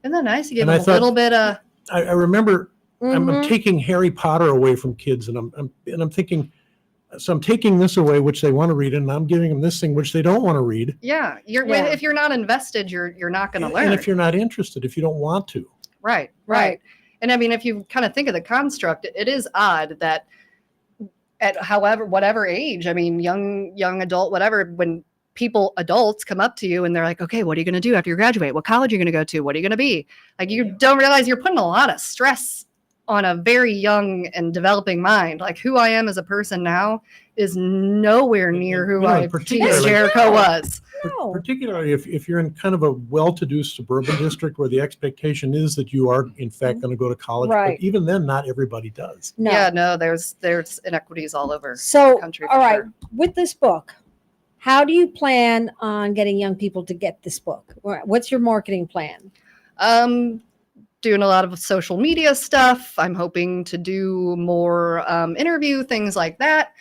Isn't that nice? You give And them I a thought- little bit of I remember I'm Mhm. taking Harry Potter away from kids, and I'm thinking, so I'm taking this away, which they want to read, and I'm giving them this thing, which they don't want to read. Yeah, Yeah. if you're not invested, you're not going to learn. And if you're not interested, if you don't want to, Right. Right. And I mean, if you kind of think of the construct, it is odd that at whatever age, I mean, young adult, whatever, when adults come up to you and they're like, okay, what are you going to do after you graduate? What college are you going to go to? What are you going to be? Like, you don't realize you're putting a lot of stress on a very young and developing mind. Like, who I am as a person now is nowhere near who Yeah, I particularly- Teenage Jericho was. No. particularly if you're in kind of a well-to-do suburban district where the expectation is that you are in fact going to go to college, Right. but even then, not everybody does. No. Yeah, no, there's inequities all over So, the country. all for right, sure. with this book, how do you plan on getting young people to get this book? What's your marketing plan? Doing a lot of social media stuff. I'm hoping to do more interview things like that.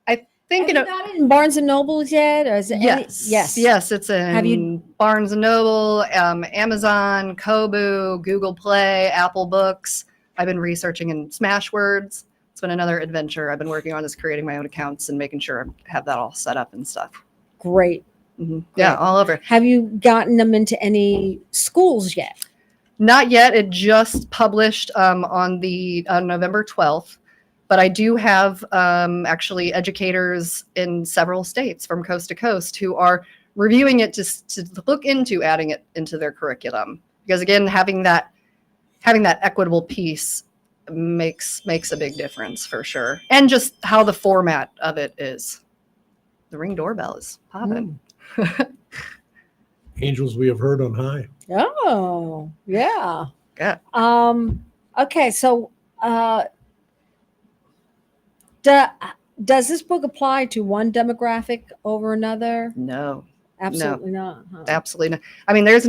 I think Have you got it in Barnes and Nobles yet? Or is it yes, it's in Have you- Barnes and Noble, Amazon, Kobo, Google Play, Apple Books. I've been researching in Smashwords. It's been another adventure I've been working on, is creating my own accounts and making sure I have that all set up and stuff. Great. Yeah, all over. Have you gotten them into any schools yet? Not yet. It just published on November 12th. But I do have actually educators in several states from coast to coast who are reviewing it to look into adding it into their curriculum. Because again, having that equitable piece makes a big difference for sure. And just how the format of it is. The Ring doorbell is popping. Angels we have heard on high. Oh, yeah. Yeah. Okay, so does this book apply to one demographic over another? No. Absolutely not. Huh? Absolutely not. I mean, there's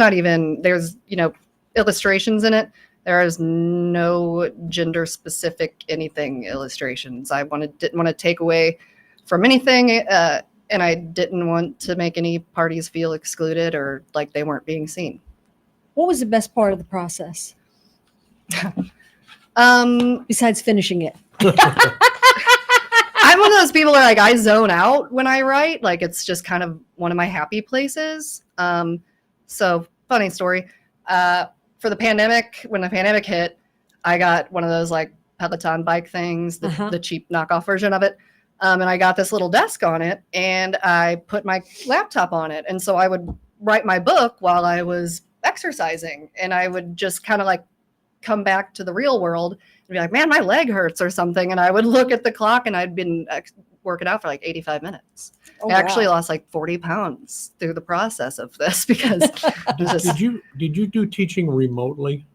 illustrations in it. There is no gender specific anything illustrations. Didn't want to take away from anything, and I didn't want to make any parties feel excluded or like they weren't being seen. What was the best part of the process Um, besides finishing it? I'm one of those people that I zone out when I write. Like it's just kind of one of my happy places. So funny story. For the pandemic, when the pandemic hit, I got one of those like Peloton bike things, the cheap knockoff version of it. And I got this little desk on it and I put my laptop on it. And so I would write my book while I was exercising, and I would just kind of like come back to the real world and be like, man, my leg hurts or something. And I would look at the clock and I'd been working out for like 85 minutes. Oh, I actually wow. lost like 40 pounds through the process of this because Did you do teaching remotely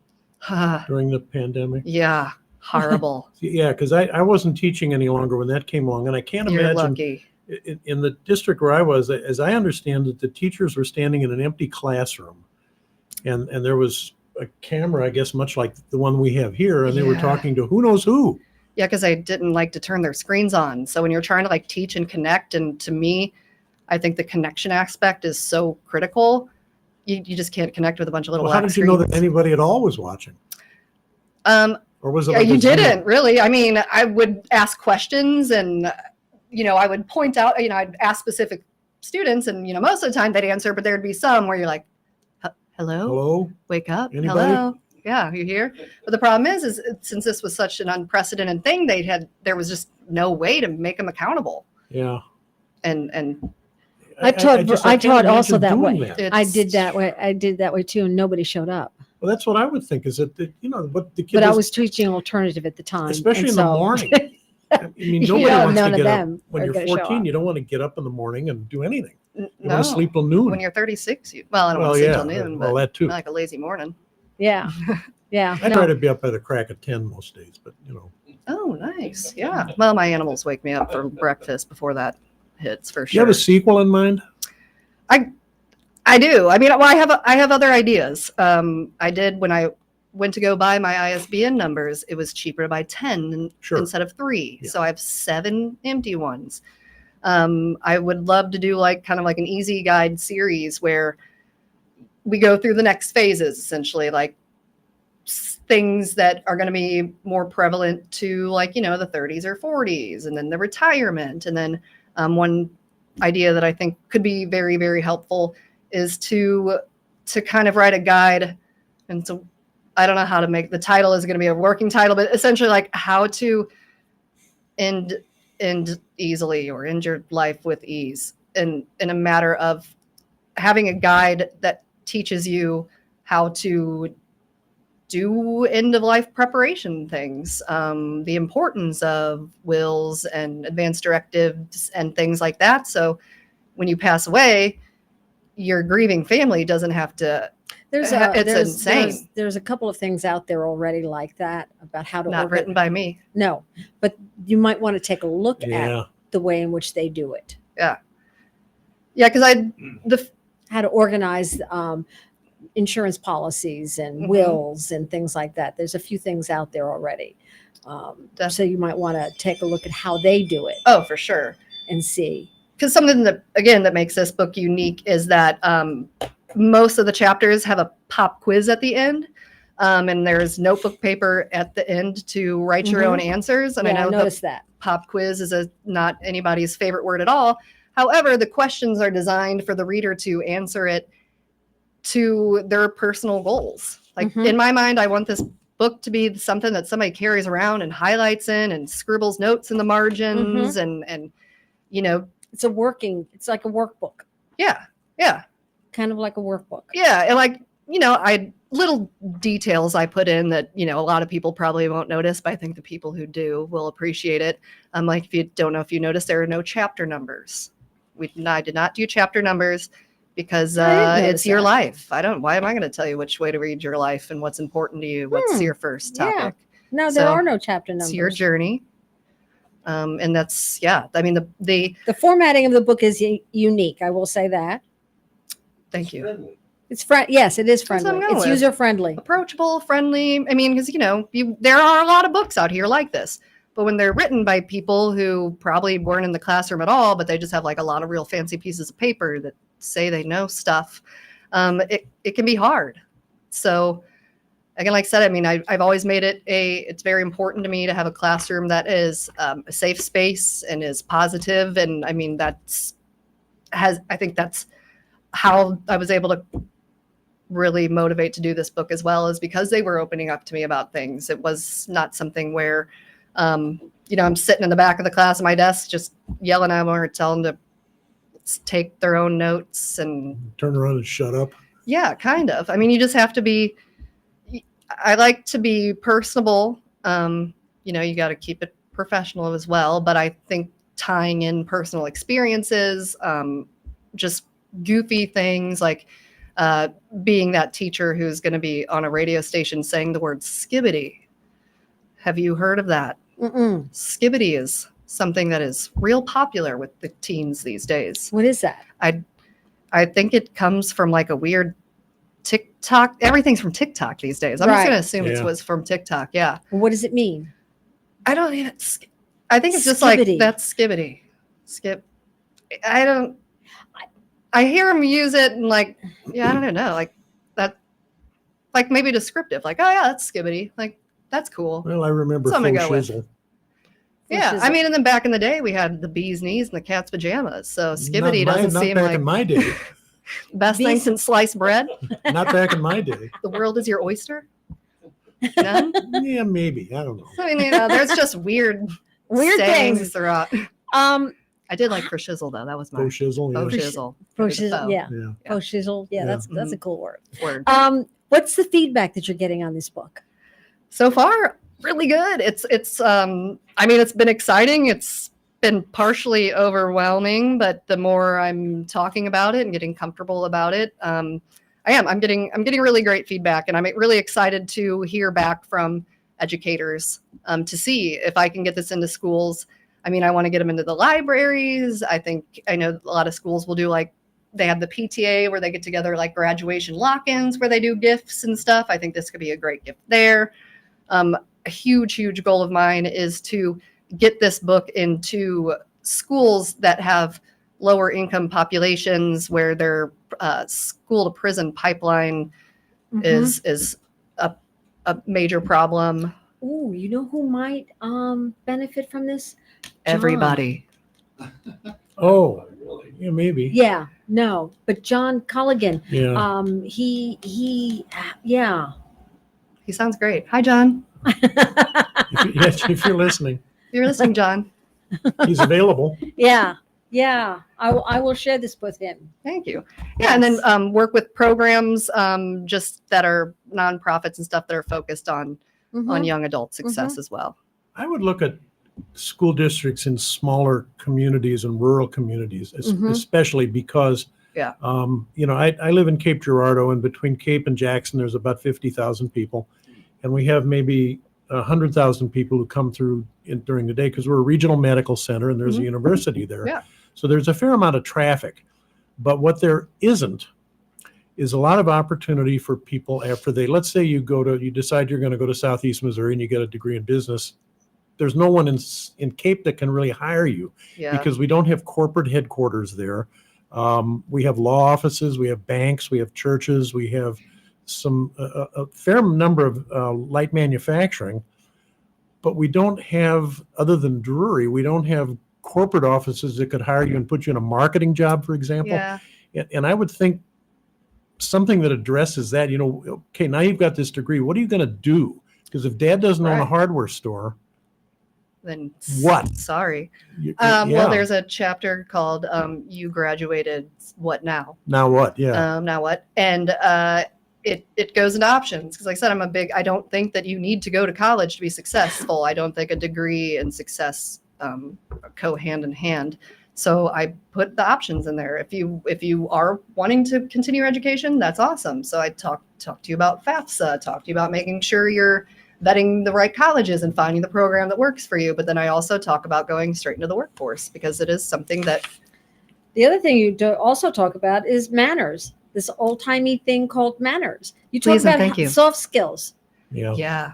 during the pandemic? yeah, horrible. Yeah, because I wasn't teaching any longer when that came along, and I can't You're imagine lucky. in the district where I was, as I understand it, the teachers were standing in an empty classroom, and there was a camera, I guess, much like the one we have here, and they were Yeah. talking to who knows who. Yeah, because I didn't like to turn their screens on. So when you're trying to like teach and connect, and to me, I think the connection aspect is so critical. You just can't connect with a bunch of little Well, how black did you know that screens. anybody at all was watching? Or was it Yeah, like you a Zoom? didn't really. I mean, I would ask questions and, I would point out, I'd ask specific students and, most of the time they'd answer, but there'd be some where you're like, hello, Hello? wake up. Anybody? Hello. Yeah, you here? But the problem is since this was such an unprecedented thing, there was just no way to make them accountable. Yeah. And I taught can't also imagine that doing way. that. I did that way. I did that way too, and nobody showed up. Well, that's what I would think, is that, what the kid But I is, was teaching alternative at the time, especially and in the so- morning. I mean, nobody Yeah, wants none to of get up. them When are you're gonna show 14, up. you don't want to get up in the morning and do anything. You no, want to sleep till noon. when you're 36, I don't Well, want to sleep yeah, till noon, well, but that too. like a lazy morning. Yeah, yeah. I no. try to be up at a crack of 10 most days, but Oh, nice. Yeah. Well, my animals wake me up for breakfast before that hits for Do you have sure. a sequel in mind? I do. I mean, well, I have other ideas. I did when I went to go buy my ISBN numbers. It was cheaper to buy 10 Sure. instead of 3. Yeah. So I have 7 empty ones. I would love to do kind of like an easy guide series where we go through the next phases, essentially, like things that are going to be more prevalent to the 30s or 40s, and then the retirement. And then one idea that I think could be very, very helpful is to kind of write a guide. And so I don't know how to make the title is going to be a working title, but essentially like how to end easily or end your life with ease, in a matter of having a guide that teaches you how to do end of life preparation things, the importance of wills and advance directives and things like that. So when you pass away, your grieving family doesn't have to. It's insane. There's a couple of things out there already like that about how to Not written by me. No, but you might want to take a look Yeah. at the way in which they do it. Yeah, because How to organize insurance policies and Mhm. wills and things like that. There's a few things out there already. So you might want to take a look at how they do it oh, for sure. and see. Because something that makes this book unique is that most of the chapters have a pop quiz at the end, and there's notebook paper at the end to write your own answers. And Yeah, I know noticed that. pop quiz is not anybody's favorite word at all. However, the questions are designed for the reader to answer it to their personal goals. Like Mhm. in my mind, I want this book to be something that somebody carries around and highlights in and scribbles notes in the margins and It's like a workbook, yeah. kind of like a workbook. Yeah, and I little details I put in that a lot of people probably won't notice, but I think the people who do will appreciate it. Like if you don't know if you noticed, there are no chapter numbers. I did not do chapter numbers because I didn't notice it's your that. life. Why am I going to tell you which way to read your life and what's important to you? What's your first Yeah. topic? No, there So, are no chapter numbers. It's your journey. And that's I mean the The formatting of the book is unique. I will say that. Thank you. It's yes, it is That's what I'm friendly. going It's with. user friendly. Approachable, friendly. I mean, because there are a lot of books out here like this, but when they're written by people who probably weren't in the classroom at all, but they just have like a lot of real fancy pieces of paper that say they know stuff, it can be hard. So again, like I said, I mean, I've always made it it's very important to me to have a classroom that is a safe space and is positive. And I mean, I think that's how I was able to really motivate to do this book as well, is because they were opening up to me about things. It was not something where, I'm sitting in the back of the class at my desk, just yelling at them or telling them to take their own notes and Turn around and shut up. yeah, kind of. I mean, you just have to be, I like to be personable. You got to keep it professional as well. But I think tying in personal experiences, just goofy things like being that teacher who's going to be on a radio station saying the word skibbity. Have you heard of that? Mm-mm. Skibbity is something that is real popular with the teens these days. What is that? I think it comes from like a weird TikTok. Everything's from TikTok these days. I'm just Right. going to assume it Yeah. was from TikTok. Yeah. What does it mean? I don't even. I think it's just like Skibbity. that's skibbity. Skip. I don't. I hear him use it and like, yeah, I don't know, like that, like maybe descriptive, like, oh yeah, that's skibbity, like that's cool. Well, I remember So I'm gonna faux go with- shizzle. Yeah, Which is I mean, and then back in the day, we had the bee's knees and the cat's pajamas. So skibbity doesn't not seem back like in my day. the best thing Bees- since sliced bread. Not back in my day. The world is your oyster. No? Yeah, maybe. I don't know. I mean, there's just weird sayings things. throughout. Um, I did like for shizzle though. That was my Faux shizzle. faux Yeah. shizzle. faux Maybe the shizzle, faux yeah. Yeah. Faux shizzle. Yeah, Yeah. that's a cool word. Word. What's the feedback that you're getting on this book? So far, really good. It's I mean, it's been exciting. It's been partially overwhelming, but the more I'm talking about it and getting comfortable about it, I'm getting really great feedback, and I'm really excited to hear back from educators to see if I can get this into schools. I mean, I want to get them into the libraries. I know a lot of schools will do like they have the PTA where they get together like graduation lock-ins where they do gifts and stuff. I think this could be a great gift there. A huge goal of mine is to get this book into schools that have lower income populations where their school to prison pipeline is a major problem. Ooh, you know who might benefit from this? Everybody. Oh, yeah, maybe. Yeah, no, but John Culligan. Yeah. Yeah. He sounds great. Hi, John. If you're listening, If you're listening, John. he's available. Yeah. I will share this with him. Thank you. Yeah, and then work with programs just that are nonprofits and stuff that are focused on Mhm. young adult success as well. I would look at school districts in smaller communities and rural communities, Mhm. especially because, Yeah. I live in Cape Girardeau, and between Cape and Jackson, there's about 50,000 people. And we have maybe 100,000 people who come through during the day because we're a regional medical center and there's a university there. Yeah. So there's a fair amount of traffic. But what there isn't is a lot of opportunity for people after let's say you decide you're going to go to Southeast Missouri and you get a degree in business. There's no one in Cape that can really hire you Yeah. because we don't have corporate headquarters there. We have law offices, we have banks, we have churches, we have a fair number of light manufacturing, but we don't have, other than Drury, we don't have corporate offices that could hire you and put you in a marketing job, for example. Yeah. And I would think something that addresses that, okay, now you've got this degree, what are you going to do? Because if dad doesn't own a Right. hardware store, Then What? Sorry. yeah. Well, there's a chapter called "You Graduated. What Now?" Now what? Yeah. Now what? And it goes into options because, like I said, I don't think that you need to go to college to be successful. I don't think a degree and success go hand in hand. So I put the options in there. If you are wanting to continue your education, that's awesome. So I talk to you about FAFSA, talk to you about making sure you're vetting the right colleges and finding the program that works for you. But then I also talk about going straight into the workforce because it is something that The other thing you also talk about is manners. this old-timey thing called manners. You talk Please and about thank you. soft skills. Yeah. Yeah.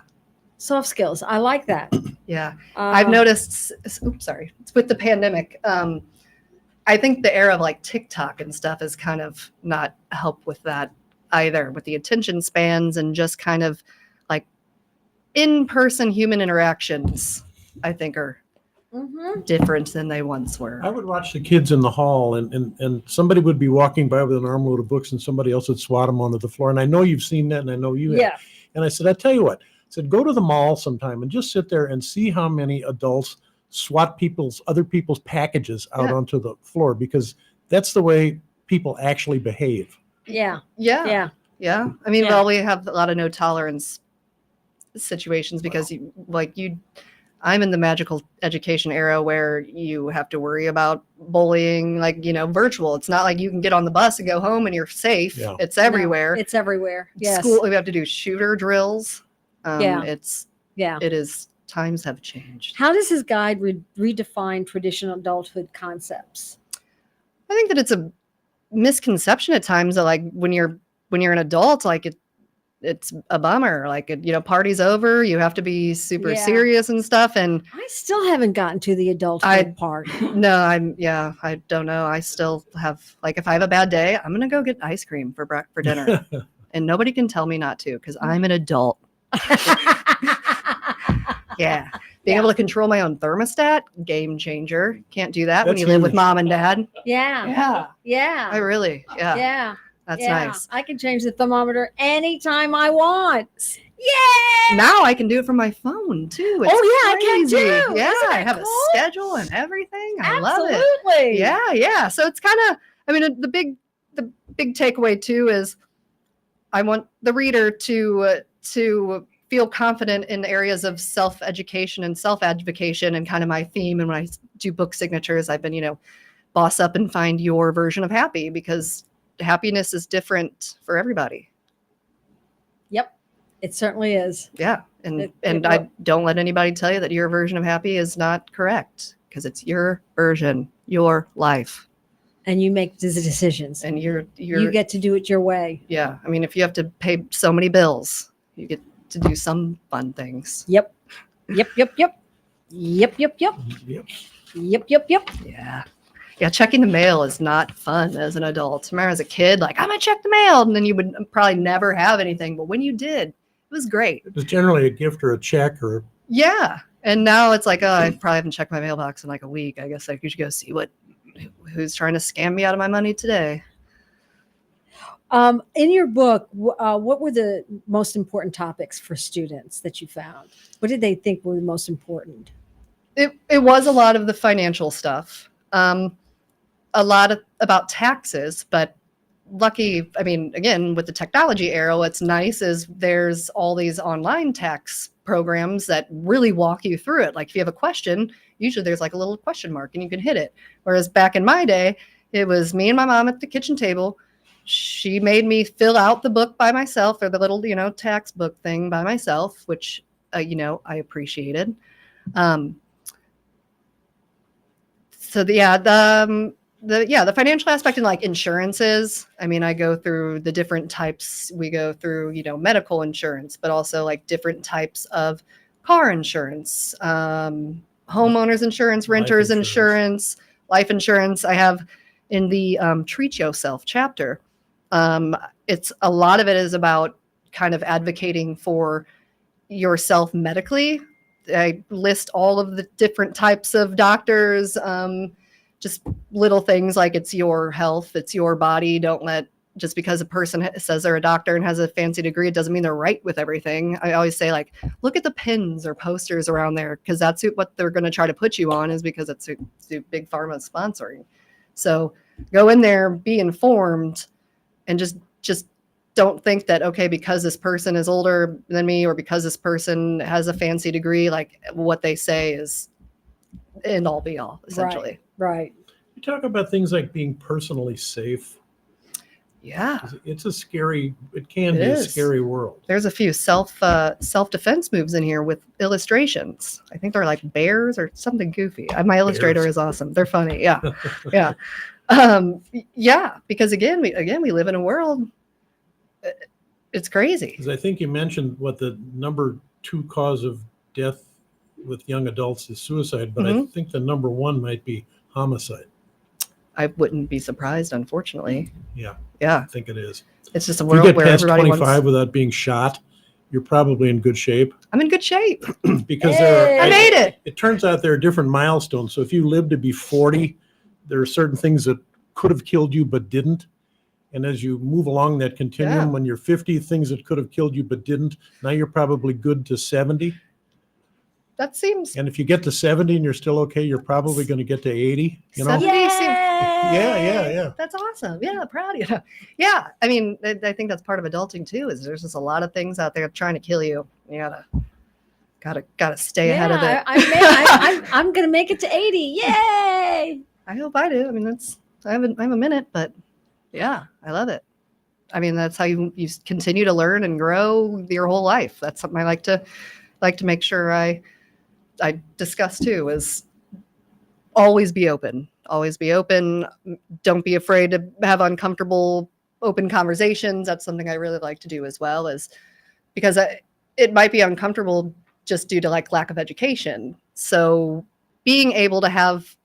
Soft skills. I like that. Yeah. I've noticed, oops, sorry, with the pandemic, I think the era of like TikTok and stuff is kind of not help with that either, with the attention spans and just kind of like in-person human interactions, I think are Mhm. different than they once were. I would watch the kids in the hall, and somebody would be walking by with an armload of books, and somebody else would swat them onto the floor. And I know you've seen that, and I know you have. Yeah. And I said, I tell you what, I said, go to the mall sometime and just sit there and see how many adults swat other people's packages out Yeah. onto the floor, because that's the way people actually behave. Yeah. Yeah. Yeah. Yeah. I mean, Yeah. well, we have a lot of no tolerance situations because I'm in the magical education era where you have to worry about bullying, like, virtual. It's not like you can get on the bus and go home and you're safe. Yeah. It's everywhere. No, it's everywhere. Yes. School, we have to do shooter drills. Yeah. Yeah. It is, times have changed. How does his guide redefine traditional adulthood concepts? I think that it's a misconception at times that like when you're an adult, like it's a bummer. Like, party's over. You have to be super Yeah. serious and stuff. And I still haven't gotten to the adulthood part. no, I don't know. I still have, like, if I have a bad day, I'm going to go get ice cream for dinner. And nobody can tell me not to because I'm an adult. Yeah. Being Yeah. able to control my own thermostat, game changer. Can't do that when That's you live with huge. mom and dad. Yeah. Yeah. Yeah. Yeah. Yeah. That's Yeah. nice. I can change the thermometer anytime I want. Yeah. Now I can do it from my phone too. It's Oh, yeah, I can crazy. too. Yeah, Isn't I that have cool? a schedule and everything. I love it. Absolutely. Yeah. So it's kind of, I mean, the big takeaway too is I want the reader to feel confident in areas of self-education and self-advocation, and kind of my theme. And when I do book signatures, I've been, boss up and find your version of happy, because happiness is different for everybody. Yep. It certainly is. Yeah. And It I don't let anybody tell you that your version of happy is not correct, because it's your version, your life. And you make the decisions. And you get to do it your way. yeah. I mean, if you have to pay so many bills, you get to do some fun things. Yep. Yep. Yep. Yep. Yep. Yep. Yep. Yep. Yep. Yep. Yep. Yeah. Yeah. Checking the mail is not fun as an adult. Remember as a kid, like, I'm going to check the mail. And then you would probably never have anything. But when you did, it was great. It was generally a gift or a check or Yeah. And now it's like, oh, I probably haven't checked my mailbox in like a week. I guess I should go see who's trying to scam me out of my money today. In your book, what were the most important topics for students that you found? What did they think were the most important? It was a lot of the financial stuff, a lot about taxes, but lucky, I mean, again, with the technology era, what's nice is there's all these online tax programs that really walk you through it. Like if you have a question, usually there's like a little question mark and you can hit it. Whereas back in my day, it was me and my mom at the kitchen table. She made me fill out the book by myself, or the little, tax book thing by myself, which, I appreciated. So the financial aspect and like insurances. I mean, I go through the different types. We go through, medical insurance, but also like different types of car insurance, homeowners insurance, renters insurance, life insurance. I have in the Treat Yourself chapter. It's a lot of it is about kind of advocating for yourself medically. I list all of the different types of doctors, just little things like it's your health, it's your body. Don't let, just because a person says they're a doctor and has a fancy degree, it doesn't mean they're right with everything. I always say, like, look at the pins or posters around there, because that's what they're going to try to put you on, is because it's a big pharma sponsoring. So go in there, be informed, and just don't think that, okay, because this person is older than me or because this person has a fancy degree, like what they say is end all be all, essentially. Right. you talk about things like being personally safe. Yeah. It's a scary, it can It be a is. scary world. There's a few self-defense moves in here with illustrations. I think they're like bears or something goofy. My illustrator Bears. is awesome. They're funny. Yeah. Yeah. Yeah, because again, we live in a world. It's crazy. Because I think you mentioned what the number 2 cause of death with young adults is suicide, but I think the number 1 might be homicide. I wouldn't be surprised, unfortunately. Yeah, Yeah, I think it is. it's just a If you world get where past everybody 25 wants. without being shot, you're probably in good shape. I'm in good shape. Because Hey! I made it. it turns out there are different milestones. So if you live to be 40, there are certain things that could have killed you but didn't. And as you move along that continuum, Yeah. when you're 50, things that could have killed you but didn't, now you're probably good to 70. That seems. And if you get to 70 and you're still okay, you're probably going to get to 80. You know? 70 Yay! seems- Yeah. That's awesome. Yeah, proud of you. Yeah, I mean, I think that's part of adulting too. Is there's just a lot of things out there trying to kill you. You gotta stay ahead of it. I'm going to make it to 80. Yay! I hope I do. I mean, I have a minute, but yeah, I love it. I mean, that's how you continue to learn and grow your whole life. That's something I like to make sure I discuss too. Is always be open. Always be open. Don't be afraid to have uncomfortable, open conversations. That's something I really like to do as well. Is because it might be uncomfortable just due to like lack of education. So being able to have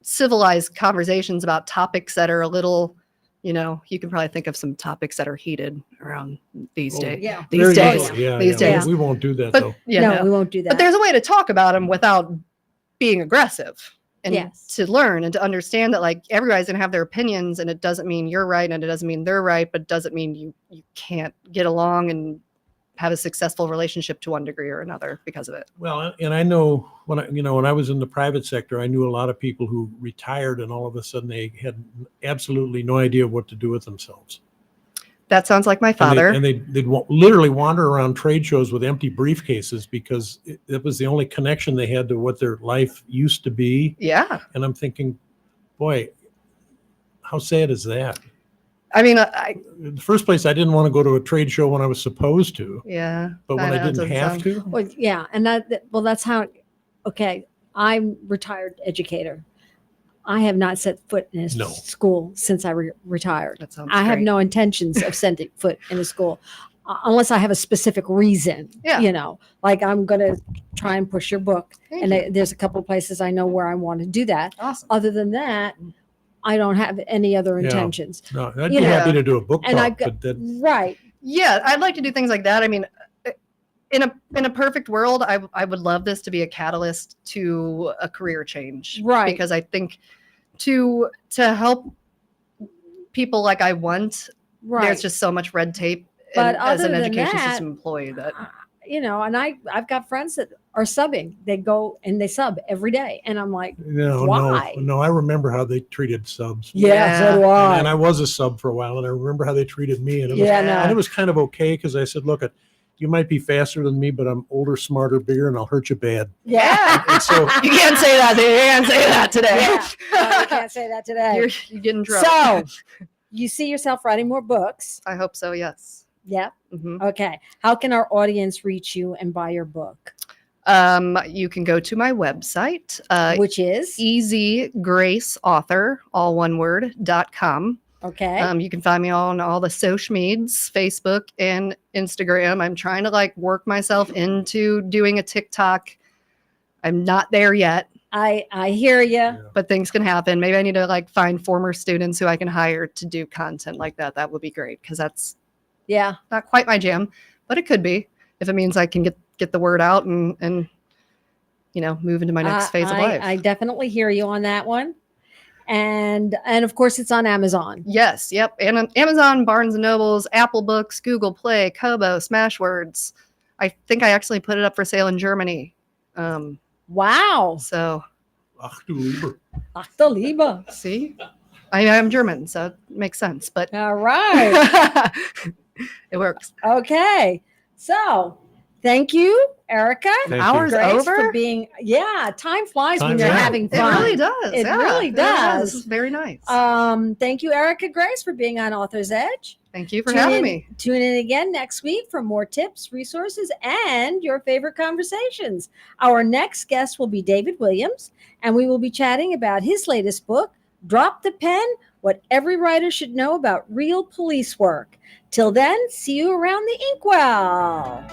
civilized conversations about topics that are a little, you can probably think of some topics that are heated around these Oh, days. Yeah. These There you days. go. Yeah, These yeah. days. We won't do that, But though. No, we won't do that. But there's a way to talk about them without being aggressive and Yes. to learn and to understand that like everybody's gonna have their opinions and it doesn't mean you're right and it doesn't mean they're right, but it doesn't mean you can't get along and have a successful relationship to one degree or another because of it. Well, and I know when I was in the private sector, I knew a lot of people who retired and all of a sudden they had absolutely no idea what to do with themselves. That sounds like my father. And they'd literally wander around trade shows with empty briefcases because it was the only connection they had to what their life used to be. Yeah. And I'm thinking, boy, how sad is that? I mean, In the first place, I didn't want to go to a trade show when I was supposed to, yeah. but when I know, it didn't doesn't have sound- to, Well, yeah, and that's how. Okay, I'm retired educator. I have not set foot in a No. school since I retired. That sounds I have great. no intentions of setting foot in a school unless I have a specific reason. Yeah. Like I'm going to try and push your book, Thank and you. there's a couple of places I know where I want to do that. Awesome. Other than that, I don't have any other Yeah. intentions. no, I'd You be know, happy to do a book and talk, I've got- but that, Right. Yeah, I'd like to do things like that. I mean, in a perfect world, I would love this to be a catalyst to a career change. Right. Because I think to help people like I want, Right. there's just so much red tape But as an other than education that, system employee that and I've got friends that are subbing. They go and they sub every day, and I'm like, Why? no, I remember how they treated subs. Yeah, so do And I was a sub for a while, and I remember how they treated me, and it was, Yeah, and no. it was kind of okay because I said, look, you might be faster than me, but I'm older, smarter, bigger, and I'll hurt you bad. Yeah. And so you can't say that. You can't say that today. Yeah. No, you can't say that today. You're getting in trouble. So, you see yourself writing more books. I hope so. Yes. Yeah. hmm Okay. How can our audience reach you and buy your book? You can go to my website, Which is easygraceauthor, all one word, .com. okay. You can find me on all the social medias, Facebook and Instagram. I'm trying to like work myself into doing a TikTok. I'm not there yet, I hear you. but things can happen. Maybe I need to like find former students who I can hire to do content like that. That would be great because that's Yeah. not quite my jam, but it could be if it means I can get the word out and move into my next phase of life. I definitely hear you on that one. And of course it's on Amazon. Yes, yep. And on Amazon, Barnes and Nobles, Apple Books, Google Play, Kobo, Smashwords. I think I actually put it up for sale in Germany. Wow. So ach du lieber. Ach du Liebe. see, I'm German, so it makes sense. But All right. it works. Okay. So thank you, Erica. Thank you. Hours Grace, over. for being, time flies when Time you're flies. having It fun. really does. It yeah, really does. It's very nice. Thank you, Erica Grace, for being on Author's Edge. Thank you for having me. Tune in again next week for more tips, resources, and your favorite conversations. Our next guest will be David Williams, and we will be chatting about his latest book, Drop the Pen, what every writer should know about real police work. Till then, see you around the inkwell.